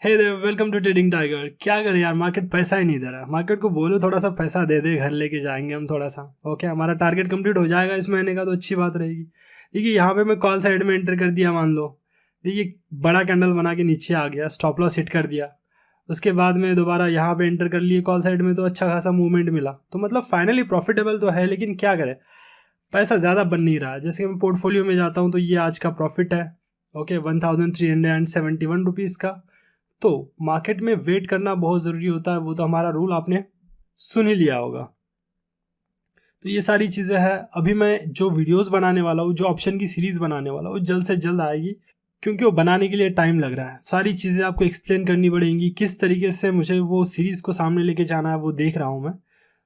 Hey there, welcome to trading tiger. क्या करें यार, मार्केट पैसा ही नहीं दे रहा। मार्केट को बोलो थोड़ा सा पैसा दे दे, घर लेके जाएंगे हम थोड़ा सा। ओके, हमारा टारगेट कंप्लीट हो जाएगा इस महीने का, तो अच्छी बात रहेगी। देखिए यहाँ पे मैं कॉल साइड में एंटर कर दिया, मान लो देखिए बड़ा कैंडल बना के नीचे आ गया, स्टॉप लॉस हिट कर दिया। उसके बाद में दोबारा यहाँ पे एंटर कर लिए कॉल साइड में, तो अच्छा खासा मूवमेंट मिला। तो मतलब फाइनली प्रॉफिटेबल तो है, लेकिन क्या करें, पैसा ज़्यादा बन नहीं रहा है। जैसे कि मैं पोर्टफोलियो में जाता हूँ तो ये आज का प्रॉफिट है, ओके, 1371 का। तो मार्केट में वेट करना बहुत ज़रूरी होता है, वो तो हमारा रूल आपने सुन ही लिया होगा। तो ये सारी चीज़ें हैं। अभी मैं जो वीडियोस बनाने वाला हूँ, जो ऑप्शन की सीरीज़ बनाने वाला हूँ, जल्द से जल्द आएगी, क्योंकि वो बनाने के लिए टाइम लग रहा है। सारी चीज़ें आपको एक्सप्लेन करनी पड़ेंगी, किस तरीके से मुझे वो सीरीज़ को सामने लेके जाना है, वो देख रहा हूँ मैं।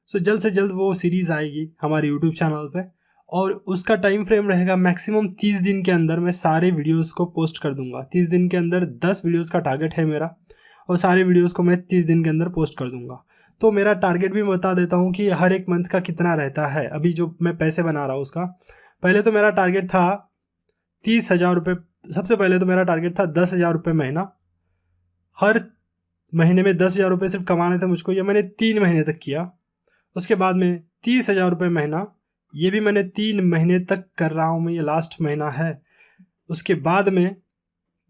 सो जल्द से जल्द वो सीरीज़ आएगी हमारे यूट्यूब चैनल पर, और उसका टाइम फ्रेम रहेगा मैक्सिमम 30 दिन के अंदर मैं सारे वीडियोस को पोस्ट कर दूंगा। 30 दिन के अंदर 10 वीडियोस का टारगेट है मेरा, और सारे वीडियोस को मैं 30 दिन के अंदर पोस्ट कर दूंगा। तो मेरा टारगेट भी बता देता हूँ कि हर एक मंथ का कितना रहता है। अभी जो मैं पैसे बना रहा हूँ उसका, पहले तो मेरा टारगेट था 30,000 रुपये। सबसे पहले तो मेरा टारगेट था 10,000 रुपये महीना। हर महीने में 10,000 रुपये सिर्फ कमाने थे मुझको। ये मैंने 3 महीने तक किया। उसके बाद में 30,000 रुपये महीना, ये भी मैंने 3 महीने तक कर रहा हूँ मैं, ये लास्ट महीना है। उसके बाद में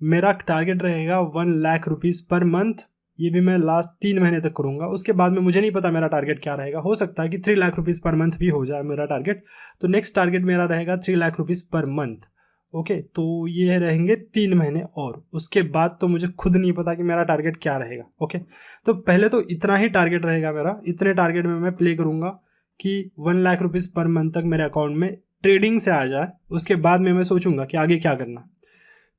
मेरा टारगेट रहेगा 1 लाख रुपीज़ पर मंथ, ये भी मैं लास्ट 3 महीने तक करूँगा। उसके बाद में मुझे नहीं पता मेरा टारगेट क्या रहेगा, हो सकता है कि 3 लाख रुपीज़ पर मंथ भी हो जाए मेरा टारगेट। तो नेक्स्ट टारगेट मेरा रहेगा 3 lakh rupees per month. Okay, तो ये रहेंगे 3 महीने, और उसके बाद तो मुझे खुद नहीं पता कि मेरा टारगेट क्या रहेगा। ओके, तो पहले तो इतना ही टारगेट रहेगा मेरा, इतने टारगेट में मैं प्ले करूँगा कि 1 लाख रुपीज़ पर मंथ तक मेरे अकाउंट में ट्रेडिंग से आ जाए। उसके बाद में मैं सोचूंगा कि आगे क्या करना।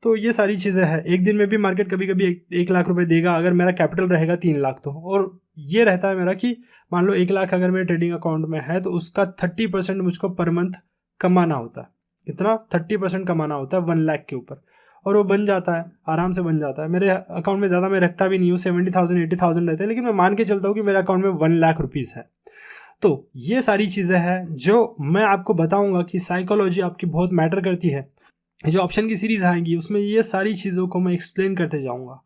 तो ये सारी चीज़ें हैं। एक दिन में भी मार्केट कभी कभी 1 लाख रुपए देगा, अगर मेरा कैपिटल रहेगा 3 लाख तो। और ये रहता है मेरा कि मान लो 1 लाख अगर मेरे ट्रेडिंग अकाउंट में है, तो उसका 30% मुझको पर मंथ कमाना होता है। कितना? 30% कमाना होता है 1 लाख के ऊपर, और वो बन जाता है, आराम से बन जाता है। मेरे अकाउंट में ज़्यादा मैं रखता भी नहीं हूँ, 70,000 80,000 रहते हैं, लेकिन मैं मान के चलता हूँ कि मेरे अकाउंट में 1 लाख रुपीज़ है। तो ये सारी चीज़ें हैं जो मैं आपको बताऊंगा कि साइकोलॉजी आपकी बहुत मैटर करती है। जो ऑप्शन की सीरीज़ आएंगी उसमें ये सारी चीज़ों को मैं एक्सप्लेन करते जाऊंगा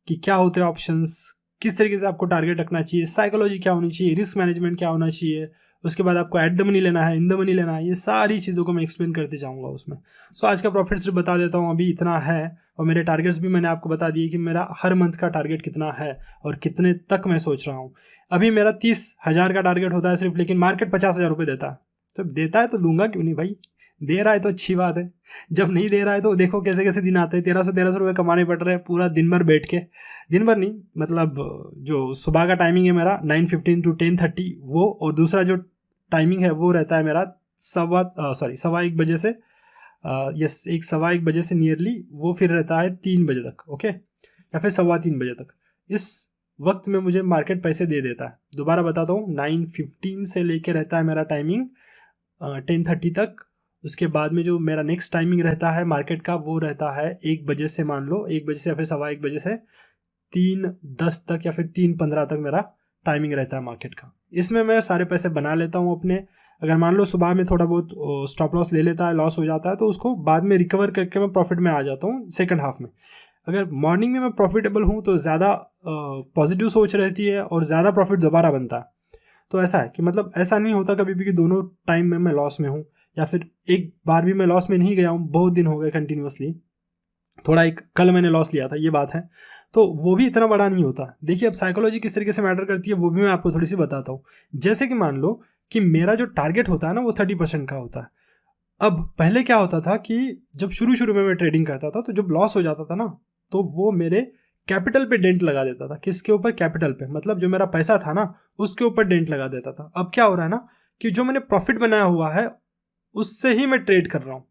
कि क्या होते हैं ऑप्शंस, किस तरीके से आपको टारगेट रखना चाहिए, साइकोलॉजी क्या होनी चाहिए, रिस्क मैनेजमेंट क्या होना चाहिए, उसके बाद आपको एट द मनी लेना है, इन द मनी लेना है। ये सारी चीज़ों को मैं एक्सप्लेन करते जाऊंगा उसमें। सो आज का प्रॉफिट सिर्फ बता देता हूँ, अभी इतना है। और मेरे टारगेट्स भी मैंने आपको बता दिए कि मेरा हर मंथ का टारगेट कितना है और कितने तक मैं सोच रहा हूँ। अभी मेरा 30,000 का टारगेट होता है सिर्फ, लेकिन मार्केट 50,000 रुपये देता है। तो देता है तो लूँगा क्यों नहीं भाई, दे रहा है तो अच्छी बात है। जब नहीं दे रहा है तो देखो कैसे कैसे दिन आते हैं, 1300 रुपये कमाने पड़ रहे हैं पूरा दिन भर बैठ के। दिन भर नहीं, मतलब जो सुबह का टाइमिंग है मेरा 9:15 to 10:30 वो, और दूसरा जो टाइमिंग है वो रहता है मेरा 1:15 बजे से, यस 1:15 बजे से नियरली, वो फिर रहता है 3 बजे तक। ओके, या फिर 3:15 बजे तक। इस वक्त में मुझे मार्केट पैसे दे देता है। दोबारा बताता हूँ, 9:15 से लेके रहता है मेरा टाइमिंग 10:30 तक। उसके बाद में जो मेरा नेक्स्ट टाइमिंग रहता है मार्केट का, वो रहता है 1 बजे से, मान लो 1 बजे से या फिर 1:15 बजे से 3:10 तक या फिर 3:15 तक मेरा टाइमिंग रहता है मार्केट का। इसमें मैं सारे पैसे बना लेता हूँ अपने। अगर मान लो सुबह में थोड़ा बहुत स्टॉप लॉस ले लेता है, लॉस हो जाता है, तो उसको बाद में रिकवर करके मैं प्रॉफिट में आ जाता हूँ सेकंड हाफ में। अगर मॉर्निंग में मैं प्रॉफिटेबल हूँ तो ज़्यादा पॉजिटिव सोच रहती है और ज़्यादा प्रॉफिट दोबारा बनता है। तो ऐसा है कि मतलब ऐसा नहीं होता कभी भी कि दोनों टाइम में मैं लॉस में हूँ, या फिर एक बार भी मैं लॉस में नहीं गया हूँ। बहुत दिन हो गए कंटिन्यूसली, थोड़ा एक कल मैंने लॉस लिया था, ये बात है। तो वो भी इतना बड़ा नहीं होता। देखिए अब साइकोलॉजी किस तरीके से मैटर करती है वो भी मैं आपको थोड़ी सी बताता हूँ। जैसे कि मान लो कि मेरा जो टारगेट होता है ना, वो 30% का होता है। अब पहले क्या होता था कि जब शुरू शुरू में मैं ट्रेडिंग करता था, तो जब लॉस हो जाता था ना, तो वो मेरे कैपिटल पे डेंट लगा देता था। किसके ऊपर? कैपिटल पे, मतलब जो मेरा पैसा था ना उसके ऊपर डेंट लगा देता था। अब क्या हो रहा है ना कि जो मैंने प्रॉफिट बनाया हुआ है उससे ही मैं ट्रेड कर रहा हूँ।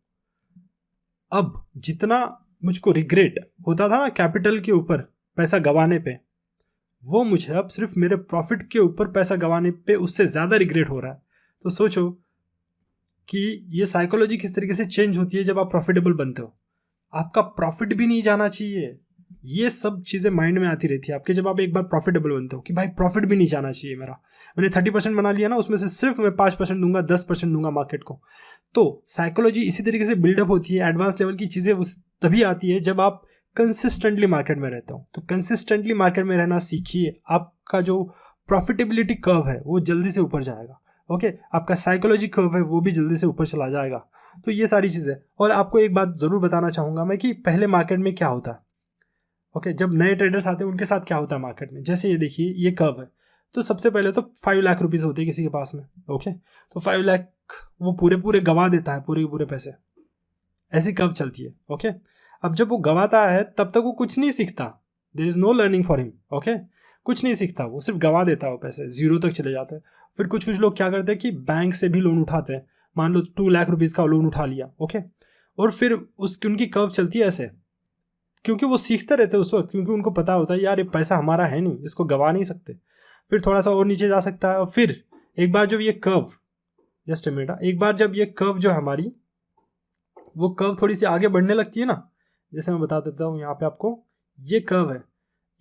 अब जितना मुझको रिग्रेट होता था ना कैपिटल के ऊपर पैसा गंवाने पे, वो मुझे अब सिर्फ मेरे प्रॉफिट के ऊपर पैसा गंवाने पे उससे ज़्यादा रिग्रेट हो रहा है। तो सोचो कि ये साइकोलॉजी किस तरीके से चेंज होती है जब आप प्रॉफिटेबल बनते हो। आपका प्रॉफिट भी नहीं जाना चाहिए, ये सब चीज़ें माइंड में आती रहती है आपके जब आप एक बार प्रॉफिटेबल बनते हो कि भाई प्रॉफिट भी नहीं जाना चाहिए मेरा। मैंने 30% बना लिया ना, उसमें से सिर्फ मैं 5% दूंगा, 10% दूंगा मार्केट को। तो साइकोलॉजी इसी तरीके से बिल्डअप होती है। एडवांस लेवल की चीज़ें उस तभी आती है जब आप कंसिस्टेंटली मार्केट में रहता हूँ। तो कंसिस्टेंटली मार्केट में रहना सीखिए, आपका जो प्रॉफिटेबिलिटी कर्व है वो जल्दी से ऊपर जाएगा। ओके, आपका साइकोलॉजी कर्व है वो भी जल्दी से ऊपर चला जाएगा। तो ये सारी चीज़ें, और आपको एक बात ज़रूर बताना चाहूँगा मैं कि पहले मार्केट में क्या होता है। ओके, जब नए ट्रेडर्स आते हैं उनके साथ क्या होता है मार्केट में, जैसे ये देखिए ये कर्व है, तो सबसे पहले तो 5 लाख रुपीज़ होते हैं किसी के पास में। ओके, तो 5 लाख वो पूरे गवा देता है, पूरे पैसे, ऐसी कर्व चलती है। ओके, अब जब वो गवाता है तब तक वो कुछ नहीं सीखता, there is no learning for him. Okay, कुछ नहीं सीखता, वो सिर्फ गवा देता है, वो पैसे जीरो तक चले जाते हैं। फिर कुछ लोग क्या करते हैं कि बैंक से भी लोन उठाते हैं, मान लो 2 लाख रुपीज़ का लोन उठा लिया। ओके, और फिर उनकी कर्व चलती है ऐसे, क्योंकि वो सीखते रहते हैं उस वक्त, क्योंकि उनको पता होता है यार ये पैसा हमारा है नहीं, इसको गवा नहीं सकते। फिर थोड़ा सा और नीचे जा सकता है, और फिर एक बार जब ये कर्व, जस्ट अ मिनट, एक बार जब ये कर्व जो हमारी, वो कर्व थोड़ी सी आगे बढ़ने लगती है ना, जैसे मैं बता देता हूँ यहाँ पे आपको, ये कर्व है,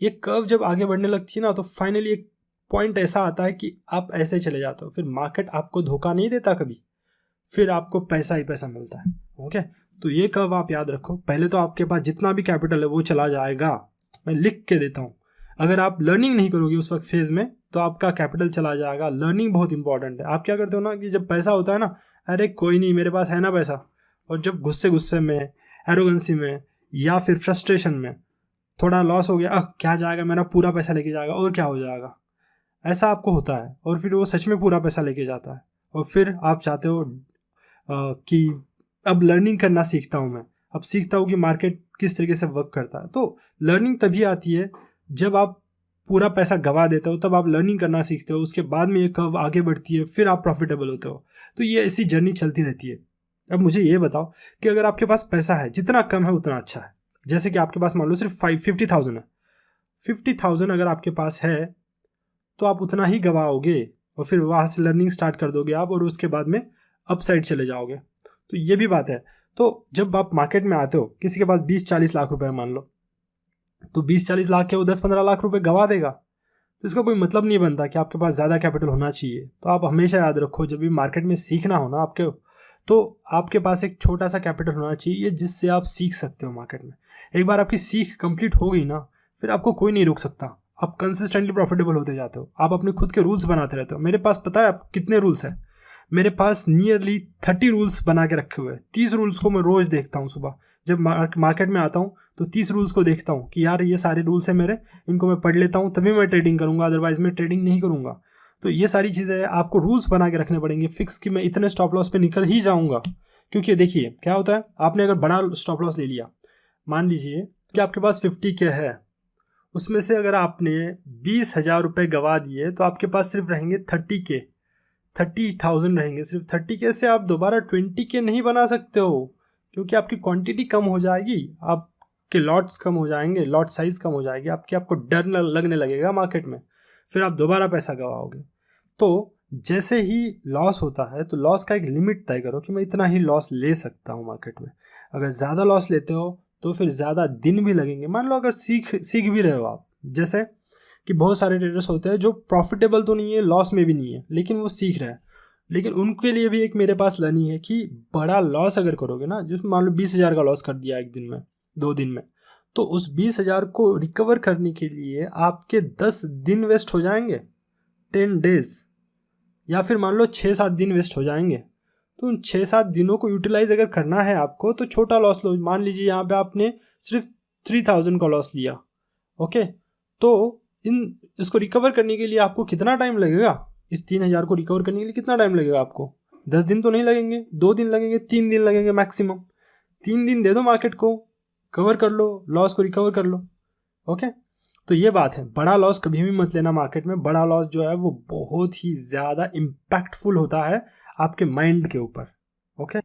ये कर्व जब आगे बढ़ने लगती है ना, तो फाइनली एक पॉइंट ऐसा आता है कि आप ऐसे चले जाते हो, फिर मार्केट आपको धोखा नहीं देता कभी, फिर आपको पैसा ही पैसा मिलता है। ओके, तो ये कर्व आप याद रखो। पहले तो आपके पास जितना भी कैपिटल है वो चला जाएगा, मैं लिख के देता हूँ। अगर आप लर्निंग नहीं करोगे उस वक्त फेज में तो आपका कैपिटल चला जाएगा। लर्निंग बहुत इंपॉर्टेंट है। आप क्या करते हो ना कि जब पैसा होता है ना, अरे कोई नहीं मेरे पास है ना पैसा, और जब गुस्से में, एरोगेंसी में, या फिर फ्रस्ट्रेशन में थोड़ा लॉस हो गया, क्या जाएगा, मेरा पूरा पैसा लेके जाएगा और क्या हो जाएगा, ऐसा आपको होता है, और फिर वो सच में पूरा पैसा लेके जाता है। और फिर आप चाहते हो कि अब लर्निंग करना सीखता हूँ मैं, अब सीखता हूँ कि मार्केट किस तरीके से वर्क करता है। तो लर्निंग तभी आती है जब आप पूरा पैसा गवा देते हो, तब आप लर्निंग करना सीखते हो, उसके बाद में ये कर्व आगे बढ़ती है, फिर आप प्रॉफिटेबल होते हो। तो ये ऐसी जर्नी चलती रहती है। अब मुझे ये बताओ कि अगर आपके पास पैसा है, जितना कम है उतना अच्छा है। जैसे कि आपके पास मान लो सिर्फ 50,000 है, 50,000 अगर आपके पास है तो आप उतना ही गवाओगे, और फिर वहाँ से लर्निंग स्टार्ट कर दोगे आप, और उसके बाद में अप साइड चले जाओगे। तो ये भी बात है। तो जब आप मार्केट में आते हो, किसी के पास 20-40 लाख रुपए मान लो, तो 20-40 लाख के वो 10-15 लाख रुपए गवा देगा, तो इसका कोई मतलब नहीं बनता कि आपके पास ज़्यादा कैपिटल होना चाहिए। तो आप हमेशा याद रखो, जब भी मार्केट में सीखना हो ना आपके, तो आपके पास एक छोटा सा कैपिटल होना चाहिए जिससे आप सीख सकते हो मार्केट में। एक बार आपकी सीख कंप्लीट हो गई ना, फिर आपको कोई नहीं रोक सकता। आप कंसिस्टेंटली प्रॉफिटेबल होते जाते हो, आप अपने खुद के रूल्स बनाते रहते हो। मेरे पास पता है आप कितने रूल्स हैं, मेरे पास नियरली 30 रूल्स बना के रखे हुए हैं। 30 रूल्स को मैं रोज़ देखता हूँ। सुबह जब मार्केट में आता हूँ तो 30 रूल्स को देखता हूँ कि यार ये सारे रूल्स हैं मेरे, इनको मैं पढ़ लेता हूँ तभी मैं ट्रेडिंग करूँगा, अदरवाइज मैं ट्रेडिंग नहीं करूँगा। तो ये सारी चीज़ें आपको रूल्स बना के रखने पड़ेंगे फिक्स, कि मैं इतने स्टॉप लॉस पे निकल ही जाऊँगा। क्योंकि देखिए क्या होता है, आपने अगर बड़ा स्टॉप लॉस ले लिया, मान लीजिए कि आपके पास 50K है, उसमें से अगर आपने 20,000 रुपये गवा दिए तो आपके पास सिर्फ रहेंगे 30,000 रहेंगे। सिर्फ 30K से आप दोबारा 20K नहीं बना सकते हो, क्योंकि आपकी क्वांटिटी कम हो जाएगी, आपके लॉट्स कम हो जाएंगे, लॉट साइज कम हो जाएगी, आपको डर लगने लगेगा मार्केट में, फिर आप दोबारा पैसा गवाओगे। तो जैसे ही लॉस होता है तो लॉस का एक लिमिट तय करो कि मैं इतना ही लॉस ले सकता हूँ मार्केट में। अगर ज़्यादा लॉस लेते हो तो फिर ज़्यादा दिन भी लगेंगे। मान लो अगर सीख भी रहे हो आप, जैसे कि बहुत सारे ट्रेडर्स होते हैं जो प्रॉफिटेबल तो नहीं है, लॉस में भी नहीं है, लेकिन वो सीख रहे हैं, लेकिन उनके लिए भी एक मेरे पास लर्निंग है कि बड़ा लॉस अगर करोगे ना, जिसमें मान लो 20,000 का लॉस कर दिया एक दिन में, 2 दिन में, तो उस 20,000 को रिकवर करने के लिए आपके 10 दिन वेस्ट हो जाएंगे, 10 डेज, या फिर मान लो 6-7 दिन वेस्ट हो जाएंगे। तो उन 6-7 दिनों को यूटिलाइज अगर करना है आपको तो छोटा लॉस लो। मान लीजिए यहाँ पे आपने सिर्फ 3,000 का लॉस लिया, ओके, तो इसको रिकवर करने के लिए आपको कितना टाइम लगेगा? इस 3,000 को रिकवर करने के लिए कितना टाइम लगेगा आपको? 10 दिन तो नहीं लगेंगे, 2 दिन लगेंगे, 3 दिन लगेंगे मैक्सिमम। 3 दिन दे दो मार्केट को, कवर कर लो, लॉस को रिकवर कर लो। ओके, तो ये बात है। बड़ा लॉस कभी भी मत लेना मार्केट में। बड़ा लॉस जो है वो बहुत ही ज़्यादा इम्पैक्टफुल होता है आपके माइंड के ऊपर। ओके,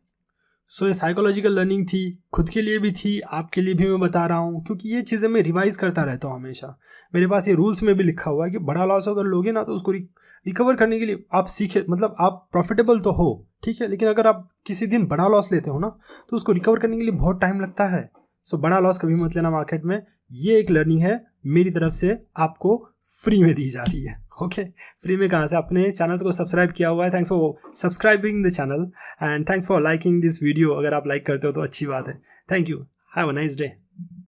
सो ये साइकोलॉजिकल लर्निंग थी, खुद के लिए भी थी, आपके लिए भी मैं बता रहा हूँ, क्योंकि ये चीज़ें मैं रिवाइज करता रहता हूँ हमेशा। मेरे पास ये रूल्स में भी लिखा हुआ है कि बड़ा लॉस अगर लोगे ना तो उसको रिकवर करने के लिए आप सीखे, मतलब आप प्रॉफिटेबल तो हो, ठीक है, लेकिन अगर आप किसी दिन बड़ा लॉस लेते हो ना तो उसको रिकवर करने के लिए बहुत टाइम लगता है। सो बड़ा लॉस कभी मत लेना मार्केट में। ये एक लर्निंग है मेरी तरफ से, आपको फ्री में दी जा रही है। ओके, फ्री में कहाँ से? आपने चैनल को सब्सक्राइब किया हुआ है, thanks for subscribing the channel and thanks for liking this video. अगर आप लाइक करते हो तो अच्छी बात है। Thank you, have a nice day.